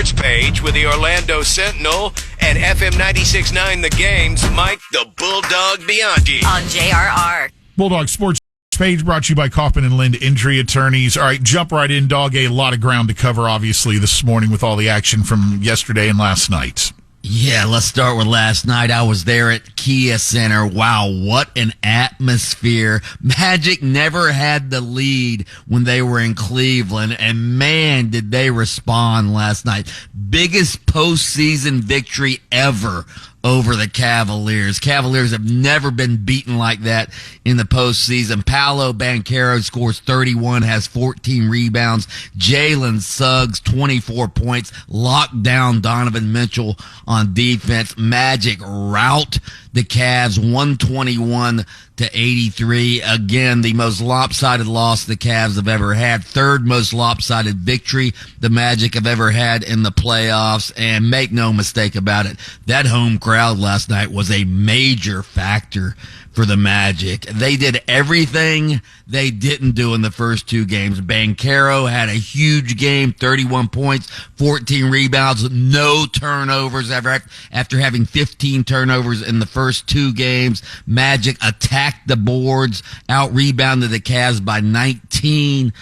Sports page with the Orlando Sentinel and FM 96.9 The Game's Mike the Bulldog Bianchi on JRR. Bulldog Sports page brought to you by Kaufman and Lind Injury Attorneys. All right, jump right in, Dog. A lot of ground to cover, obviously, this morning with all the action from yesterday and last night. Yeah, let's start with last night. I was there at Kia Center. Wow, what an atmosphere. Magic never had the lead when they were in Cleveland, and man, did they respond last night. Biggest postseason victory ever over the Cavaliers. Cavaliers have never been beaten like that in the postseason. Paolo Banchero scores 31, has 14 rebounds. Jalen Suggs, 24 points, locked down Donovan Mitchell on defense. Magic rout the Cavs 121-83. Again, the most lopsided loss the Cavs have ever had. Third most lopsided victory the Magic have ever had in the playoffs. And make no mistake about it, that home crowd last night was a major factor for the Magic. They did everything they didn't do in the first two games. Banchero had a huge game, 31 points, 14 rebounds, no turnovers after having 15 turnovers in the first two games. Magic attacked the boards, out-rebounded the Cavs by 19.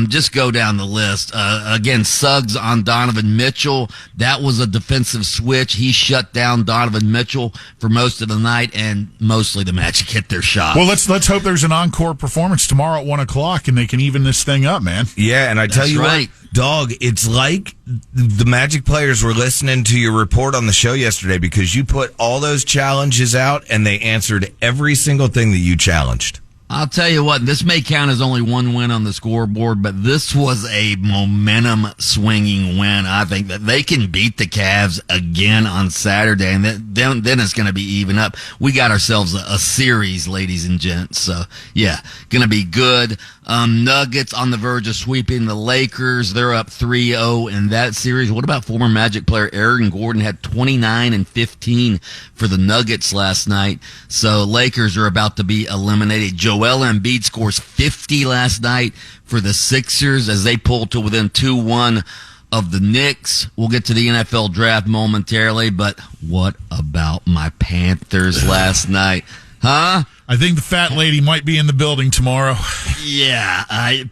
Just go down the list. Again, Suggs on Donovan Mitchell. That was a defensive switch. He shut down Donovan Mitchell for most of the night, and mostly the Magic hit their shots. Well, let's hope there's an encore performance tomorrow at 1 o'clock, and they can even this thing up, man. Yeah, and I tell you what, Dog, it's like the Magic players were listening to your report on the show yesterday because you put all those challenges out, and they answered every single thing that you challenged. I'll tell you what, this may count as only one win on the scoreboard, but this was a momentum-swinging win. I think that they can beat the Cavs again on Saturday, and then it's going to be even up. We got ourselves a series, ladies and gents. So, yeah, going to be good. Nuggets on the verge of sweeping the Lakers. They're up 3-0 in that series. What about former Magic player Aaron Gordon? Had 29 and 15 for the Nuggets last night. So Lakers are about to be eliminated. Joel Embiid scores 50 last night for the Sixers as they pull to within 2-1 of the Knicks. We'll get to the NFL draft momentarily, but what about my Panthers last night? Huh? I think the fat lady might be in the building tomorrow. Yeah,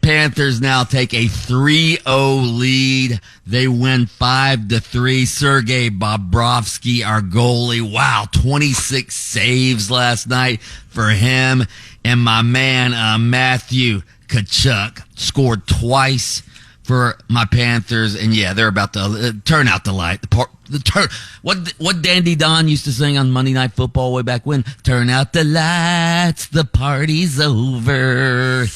Panthers now take a 3-0 lead. They win 5-3. Sergei Bobrovsky, our goalie, wow, 26 saves last night for him. And my man, Matthew Tkachuk, scored twice for my Panthers. And yeah, they're about to turn out the light. What Dandy Don used to sing on Monday Night Football way back when? Turn out the lights, the party's over.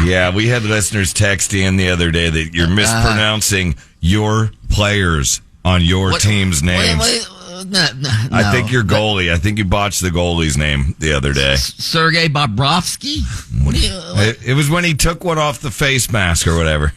Yeah, we had listeners text in the other day that you're mispronouncing your players on your team's names. No. I think your goalie. I think you botched the goalie's name the other day. Sergei Bobrovsky? It was when he took one off the face mask or whatever.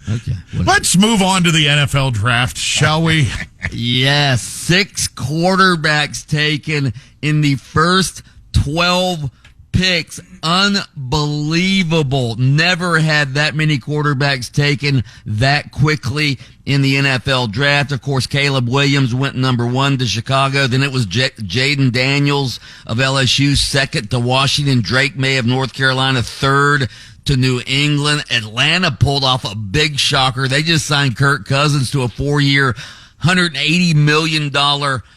Okay. Let's move on to the NFL draft, shall we? Yes, 6 quarterbacks taken in the first 12 picks. Unbelievable. Never had that many quarterbacks taken that quickly in the NFL draft. Of course, Caleb Williams went number 1 to Chicago. Then it was Jaden Daniels of LSU, second to Washington. Drake May of North Carolina, third to New England. Atlanta pulled off a big shocker. They just signed Kirk Cousins to a 4-year, $180 million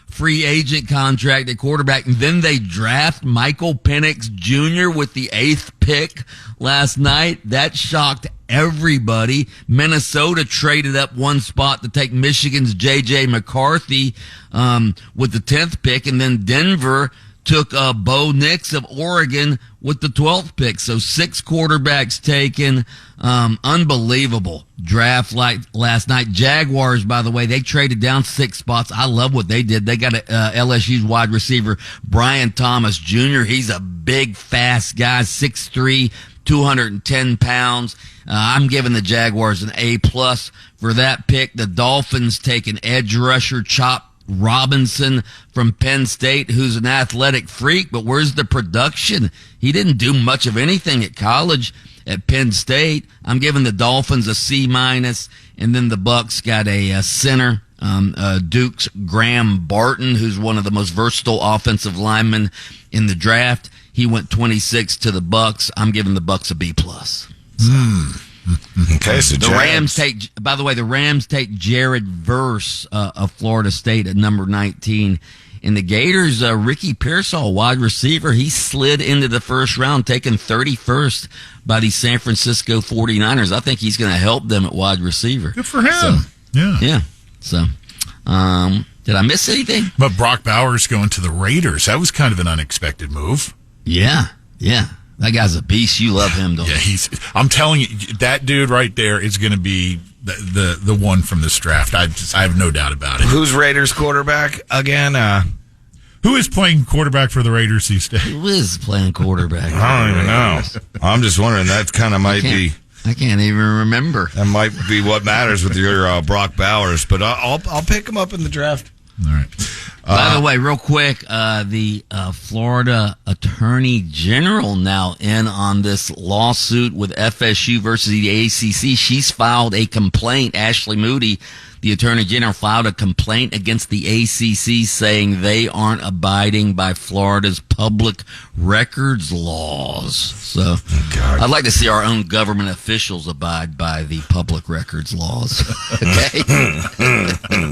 free agent contract at quarterback. And then they draft Michael Penix Jr. with the 8th pick last night. That shocked everybody. Minnesota traded up one spot to take Michigan's J.J. McCarthy with the 10th pick. And then Denver took Bo Nix of Oregon with the 12th pick. So 6 quarterbacks taken. Unbelievable draft like last night. Jaguars, by the way, they traded down 6 spots. I love what they did. They got LSU's wide receiver, Brian Thomas Jr. He's a big, fast guy, 6'3", 210 pounds. I'm giving the Jaguars an A+ for that pick. The Dolphins take an edge rusher, Chop Robinson from Penn State, who's an athletic freak, but where's the production? He didn't do much of anything at college at Penn State. I'm giving the Dolphins a C-. And then the Bucks got a center, Duke's Graham Barton, who's one of the most versatile offensive linemen in the draft. He went 26 to the Bucks. I'm giving the Bucks a B+. Okay, so the Rams take. By the way, the Rams take Jared Verse of Florida State at number 19. And the Gators, Ricky Pearsall, wide receiver, he slid into the first round, taken 31st by the San Francisco 49ers. I think he's going to help them at wide receiver. Good for him. So, yeah. So, did I miss anything? But Brock Bowers going to the Raiders, that was kind of an unexpected move. Yeah. That guy's a beast. You love him, don't you? Yeah, I'm telling you, that dude right there is going to be the one from this draft. I have no doubt about it. Who's Raiders quarterback again? Who is playing quarterback for the Raiders these days? Who is playing quarterback? I don't even know. I'm just wondering. That kind of might be. I can't even remember. That might be what matters with your Brock Bowers. But I'll pick him up in the draft. All right. By the way, real quick, the Florida Attorney General now in on this lawsuit with FSU versus the ACC. She's filed a complaint. Ashley Moody, the Attorney General, filed a complaint against the ACC saying they aren't abiding by Florida's public records laws. So I'd like to see our own government officials abide by the public records laws. Okay?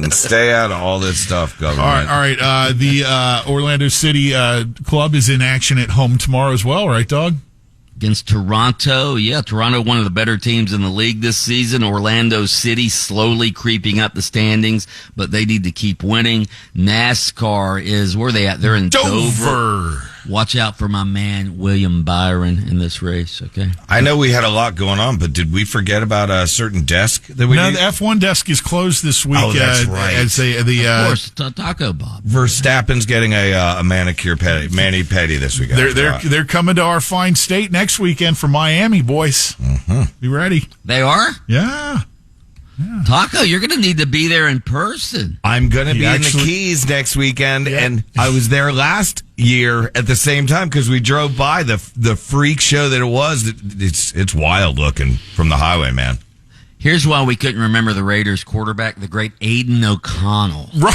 Stay out of all this stuff, government. All right. The Orlando City Club is in action at home tomorrow as well, right, dog? Against Toronto. Yeah, Toronto, one of the better teams in the league this season. Orlando City slowly creeping up the standings, but they need to keep winning. NASCAR is, where are they at? They're in Dover. Watch out for my man, William Byron, in this race, okay? I know we had a lot going on, but did we forget about a certain desk that we the F1 desk is closed this week. Oh, that's right. As of course, Taco Bob. Verstappen's getting a manicure mani-pedi this weekend. They're coming to our fine state next weekend from Miami, boys. Mm-hmm. Be ready. They are? Yeah. Taco, you're going to need to be there in person. I'm going to be in the Keys next weekend, and I was there last year at the same time because we drove by the freak show that it was. It's wild looking from the highway, man. Here's why we couldn't remember the Raiders quarterback, the great Aiden O'Connell. Right.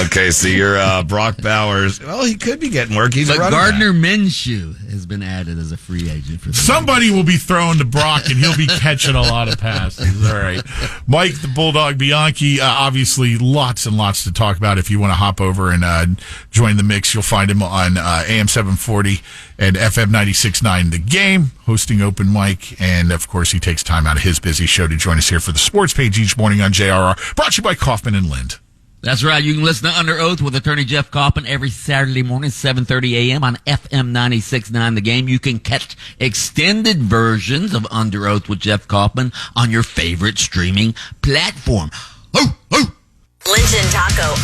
Okay, so you're Brock Bowers. Well, he could be getting work. He's but a running Gardner back. Minshew has been added as a free agent for the Somebody will be throwing to Brock, and he'll be catching a lot of passes. All right. Mike, the Bulldog Bianchi, obviously lots and lots to talk about. If you want to hop over and join the mix, you'll find him on AM 740 and FM 96.9 The Game, hosting open mic. And, of course, he takes time out of his busy show to join us here for the sports page each morning on JRR. Brought to you by Kaufman and Lind. That's right. You can listen to Under Oath with Attorney Jeff Kaufman every Saturday morning, 7:30 a.m. on FM 96.9 The Game. You can catch extended versions of Under Oath with Jeff Kaufman on your favorite streaming platform. Oh, oh. Lynch and Taco.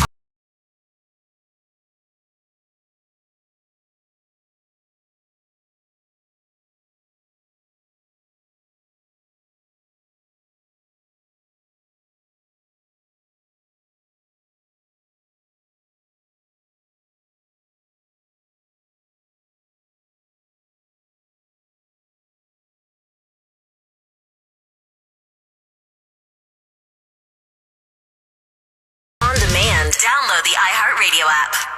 On demand. Download the iHeartRadio app.